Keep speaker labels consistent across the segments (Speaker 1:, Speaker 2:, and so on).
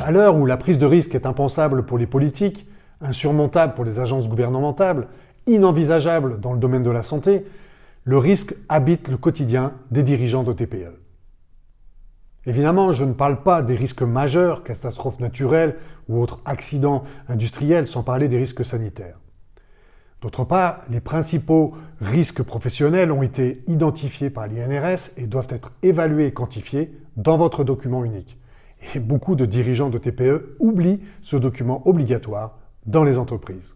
Speaker 1: À l'heure où la prise de risque est impensable pour les politiques, insurmontable pour les agences gouvernementales, inenvisageable dans le domaine de la santé, le risque habite le quotidien des dirigeants de TPE. Évidemment, je ne parle pas des risques majeurs, catastrophes naturelles ou autres accidents industriels, sans parler des risques sanitaires. D'autre part, les principaux risques professionnels ont été identifiés par l'INRS et doivent être évalués et quantifiés dans votre document unique. Et beaucoup de dirigeants de TPE oublient ce document obligatoire dans les entreprises.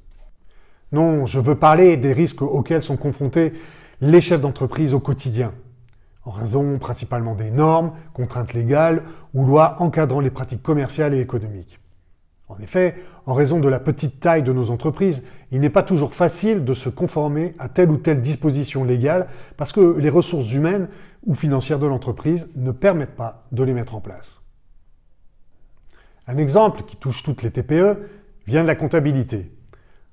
Speaker 1: Non, je veux parler des risques auxquels sont confrontés les chefs d'entreprise au quotidien, en raison principalement des normes, contraintes légales ou lois encadrant les pratiques commerciales et économiques. En effet, en raison de la petite taille de nos entreprises, il n'est pas toujours facile de se conformer à telle ou telle disposition légale parce que les ressources humaines ou financières de l'entreprise ne permettent pas de les mettre en place. Un exemple qui touche toutes les TPE vient de la comptabilité.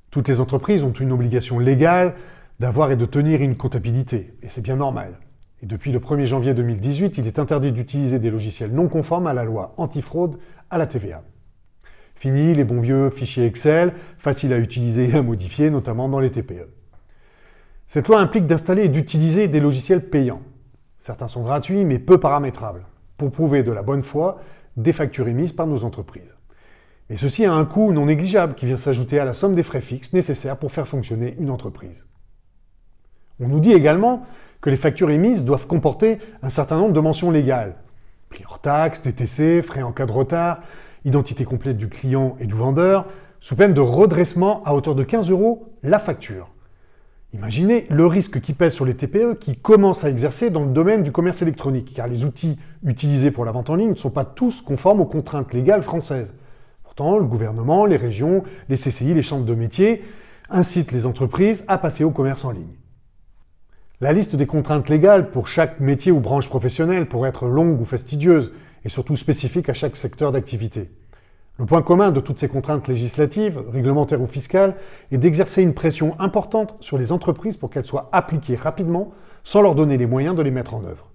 Speaker 1: Toutes les entreprises ont une obligation légale d'avoir et de tenir une comptabilité, et c'est bien normal. Et depuis le 1er janvier 2018, il est interdit d'utiliser des logiciels non conformes à la loi antifraude à la TVA. Fini les bons vieux fichiers Excel, faciles à utiliser et à modifier, notamment dans les TPE. Cette loi implique d'installer et d'utiliser des logiciels payants. Certains sont gratuits, mais peu paramétrables, pour prouver de la bonne foi des factures émises par nos entreprises. Et ceci a un coût non négligeable qui vient s'ajouter à la somme des frais fixes nécessaires pour faire fonctionner une entreprise. On nous dit également que les factures émises doivent comporter un certain nombre de mentions légales. Prix hors taxe, TTC, frais en cas de retard, identité complète du client et du vendeur, sous peine de redressement à hauteur de 15 € la facture. Imaginez le risque qui pèse sur les TPE qui commencent à exercer dans le domaine du commerce électronique, car les outils utilisés pour la vente en ligne ne sont pas tous conformes aux contraintes légales françaises. Pourtant, le gouvernement, les régions, les CCI, les chambres de métiers incitent les entreprises à passer au commerce en ligne. La liste des contraintes légales pour chaque métier ou branche professionnelle pourrait être longue ou fastidieuse, et surtout spécifique à chaque secteur d'activité. Le point commun de toutes ces contraintes législatives, réglementaires ou fiscales, est d'exercer une pression importante sur les entreprises pour qu'elles soient appliquées rapidement, sans leur donner les moyens de les mettre en œuvre.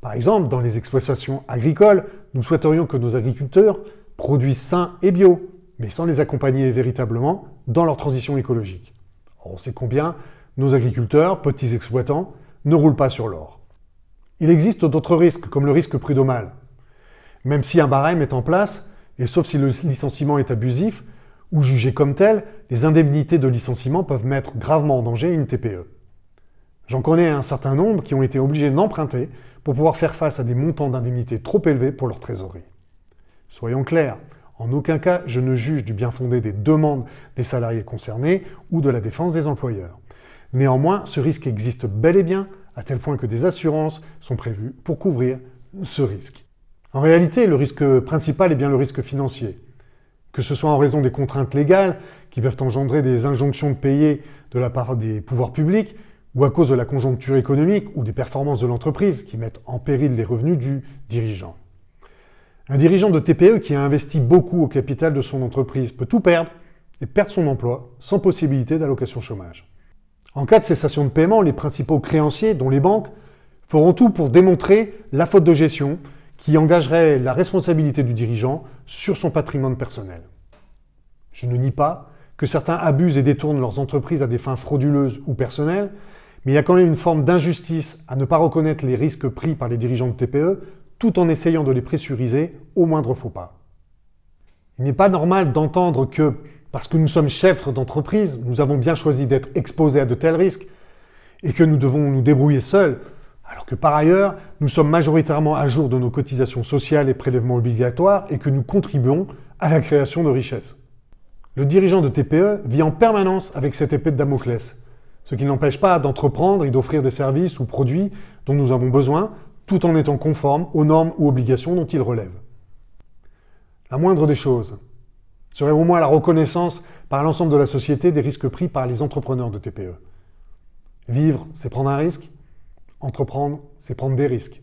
Speaker 1: Par exemple, dans les exploitations agricoles, nous souhaiterions que nos agriculteurs produisent sains et bio, mais sans les accompagner véritablement dans leur transition écologique. Or, on sait combien nos agriculteurs, petits exploitants, ne roulent pas sur l'or. Il existe d'autres risques, comme le risque prud'homal. Même si un barème est en place, et sauf si le licenciement est abusif, ou jugé comme tel, les indemnités de licenciement peuvent mettre gravement en danger une TPE. J'en connais un certain nombre qui ont été obligés d'emprunter pour pouvoir faire face à des montants d'indemnités trop élevés pour leur trésorerie. Soyons clairs, en aucun cas je ne juge du bien fondé des demandes des salariés concernés ou de la défense des employeurs. Néanmoins, ce risque existe bel et bien, à tel point que des assurances sont prévues pour couvrir ce risque. En réalité, le risque principal est bien le risque financier. Que ce soit en raison des contraintes légales qui peuvent engendrer des injonctions de payer de la part des pouvoirs publics, ou à cause de la conjoncture économique ou des performances de l'entreprise qui mettent en péril les revenus du dirigeant. Un dirigeant de TPE qui a investi beaucoup au capital de son entreprise peut tout perdre et perdre son emploi sans possibilité d'allocation chômage. En cas de cessation de paiement, les principaux créanciers, dont les banques, feront tout pour démontrer la faute de gestion qui engagerait la responsabilité du dirigeant sur son patrimoine personnel. Je ne nie pas que certains abusent et détournent leurs entreprises à des fins frauduleuses ou personnelles, mais il y a quand même une forme d'injustice à ne pas reconnaître les risques pris par les dirigeants de TPE tout en essayant de les pressuriser au moindre faux pas. Il n'est pas normal d'entendre que, parce que nous sommes chefs d'entreprise, nous avons bien choisi d'être exposés à de tels risques et que nous devons nous débrouiller seuls, alors que par ailleurs, nous sommes majoritairement à jour de nos cotisations sociales et prélèvements obligatoires et que nous contribuons à la création de richesses. Le dirigeant de TPE vit en permanence avec cette épée de Damoclès, ce qui n'empêche pas d'entreprendre et d'offrir des services ou produits dont nous avons besoin, tout en étant conforme aux normes ou obligations dont il relève. La moindre des choses serait au moins la reconnaissance par l'ensemble de la société des risques pris par les entrepreneurs de TPE. Vivre, c'est prendre un risque. Entreprendre, c'est prendre des risques.